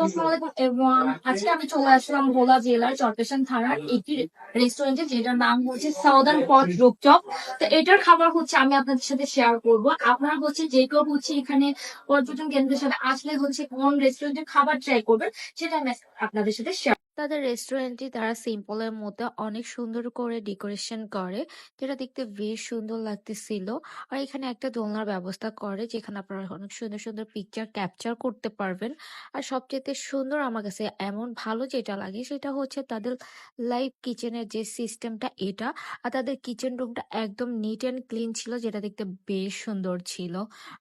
আসসালামু আলাইকুম এভরিওয়ান। আজকে আমি চলে আসলাম ভোলা জেলার চরপেশন থানার একটি রেস্টুরেন্টে, যেটার নাম হচ্ছে সাউদার্ন পথ রূপচপ। তো এটার খাবার হচ্ছে আমি আপনাদের সাথে শেয়ার করব। আপনারা হচ্ছে যে কেউ হচ্ছে এখানে পর্যটন কেন্দ্রের সাথে আসলে হচ্ছে কোন রেস্টুরেন্টের খাবার ট্রাই করবেন, সেটা আমি আপনাদের সাথে শেয়ার। তাদের রেস্টুরেন্টটি তারা সিম্পলের মধ্যে অনেক সুন্দর করে ডেকোরেশন করে, যেটা দেখতে বেশ সুন্দর লাগতেছিল। আর এখানে একটা দোলনার ব্যবস্থা করে, যেখানে আপনারা অনেক সুন্দর সুন্দর পিকচার ক্যাপচার করতে পারবেন। আর সবচেয়ে সুন্দর আমার কাছে এমন ভালো যেটা লাগে সেটা হচ্ছে তাদের লাইভ কিচেনের যে সিস্টেমটা এটা। আর তাদের কিচেন রুমটা একদম নিট অ্যান্ড ক্লিন ছিল, যেটা দেখতে বেশ সুন্দর ছিল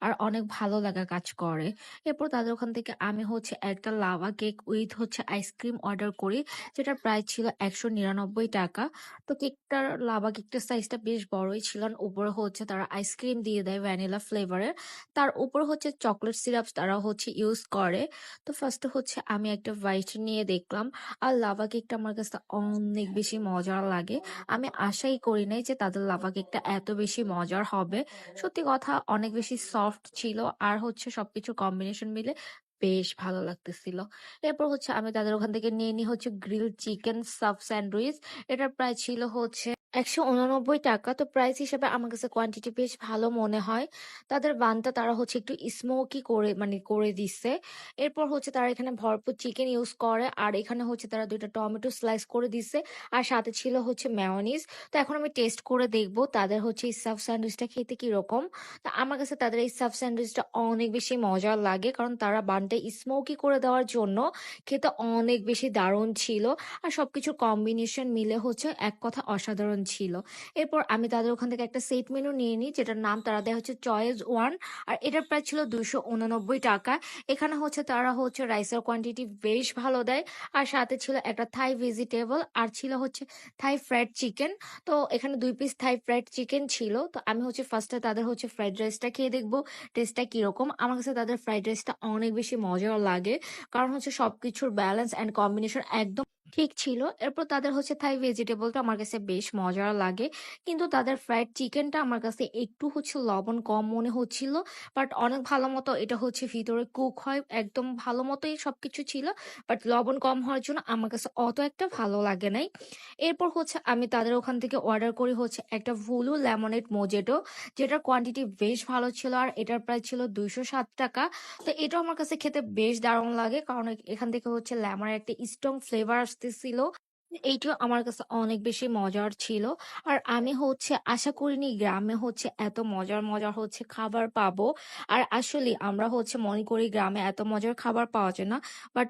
আর অনেক ভালো লাগা কাজ করে। এরপর তাদের ওখান থেকে আমি হচ্ছে একটা লাভা কেক উইথ হচ্ছে আইসক্রিম অর্ডার করি, যেটার প্রাইস ছিল ১৯৯ টাকা। তো কেকটার লাভা কেকটার সাইজটা বেশ বড়ই ছিল, আর উপরে হচ্ছে তারা আইসক্রিম দিয়ে দেয় ভ্যানিলা ফ্লেভারের। তার উপর হচ্ছে চকলেট সিরাপ তারা হচ্ছে ইউজ করে। তো ফার্স্টে হচ্ছে আমি একটা বাইট নিয়ে দেখলাম, আর লাভা কেকটা আমার কাছে অনেক বেশি মজার লাগে। আমি আশাই করি নাই যে তাদের লাভা কেকটা এত বেশি মজার হবে। সত্যি কথা অনেক বেশি সফট ছিল, আর হচ্ছে সবকিছু কম্বিনেশন মিলে বেশ ভালো লাগতেছিল। এরপর হচ্ছে আমি তাদের ওখান থেকে নিয়ে নিই হচ্ছে গ্রিল চিকেন সাব স্যান্ডউইচ। এটার প্রাইস ছিল হচ্ছে ১৮৯ টাকা। তো প্রাইস হিসেবে আমার কাছে কোয়ান্টিটি বেশ ভালো মনে হয়। তাদের বানটা তারা হচ্ছে একটু স্মোকি করে মানে করে দিচ্ছে। এরপর হচ্ছে তারা এখানে ভরপুর চিকেন ইউজ করে, আর এখানে হচ্ছে তারা ২টা টমেটো স্লাইস করে দিচ্ছে, আর সাথে ছিল হচ্ছে মেয়োনিজ। তো এখন আমি টেস্ট করে দেখব তাদের হচ্ছে এই সাব স্যান্ডউইচটা খেতে কিরকম। তো আমার কাছে তাদের এই সাব স্যান্ডউইচটা অনেক বেশি মজার লাগে, কারণ তারা বানটা স্মোকি করে দেওয়ার জন্য খেতে অনেক বেশি দারুণ ছিল। আর সবকিছুর কম্বিনেশন মিলে হচ্ছে এক কথা অসাধারণ ছিল। এরপর আমি তাদের ওখান থেকে একটা সেট মেনু নিয়ে নিই, যেটার নাম তারা দেয় হচ্ছে চয়েস ওয়ান। আর এটার প্রাইস ছিল ২৮৯ টাকা। এখানে হচ্ছে তারা হচ্ছে রাইসের কোয়ান্টিটি বেশ ভালো দেয়, আর সাথে ছিল একটা থাই ভেজিটেবল, আর ছিল হচ্ছে থাই ফ্রাইড চিকেন। তো এখানে ২ পিস থাই ফ্রাইড চিকেন ছিল। তো আমি হচ্ছে ফার্স্টে তাদের হচ্ছে ফ্রাইড রাইসটা খেয়ে দেখবো টেস্টটা কিরকম। আমার কাছে তাদের ফ্রাইড রাইসটা অনেক বেশি মজার লাগে, কারণ হচ্ছে সবকিছুর ব্যালেন্স অ্যান্ড কম্বিনেশন একদম ঠিক ছিল। এরপর তাদের হচ্ছে থাই ভেজিটেবলটা আমার কাছে বেশ মজার লাগে, কিন্তু তাদের ফ্রাইড চিকেনটা আমার কাছে একটু হচ্ছে লবণ কম মনে হচ্ছিল। বাট অনেক ভালো মতো এটা হচ্ছে ভিতরে কুক হয়, একদম ভালো মতোই সবকিছু ছিল। বাট লবণ কম হওয়ার জন্য আমার কাছে অত একটা ভালো লাগে নাই। এরপর হচ্ছে আমি তাদের ওখান থেকে অর্ডার করি হচ্ছে একটা ভুলু লেমনেড মোজেটো, যেটার কোয়ান্টিটি বেশ ভালো ছিল, আর এটার প্রাইস ছিল ২০৭ টাকা। তো এটাও আমার কাছে খেতে বেশ দারুণ লাগে, কারণ এখান থেকে হচ্ছে লেমনের একটা স্ট্রং ফ্লেভার আসতেছিল। এইটাও আমার কাছে অনেক বেশি মজার ছিল। আর আমি হচ্ছে আশা করিনি গ্রামে হচ্ছে এত মজার মজার হচ্ছে খাবার পাবো। আর আসলে আমরা হচ্ছে মনে করি গ্রামে এত মজার খাবার পাওয়া যায় না, বাট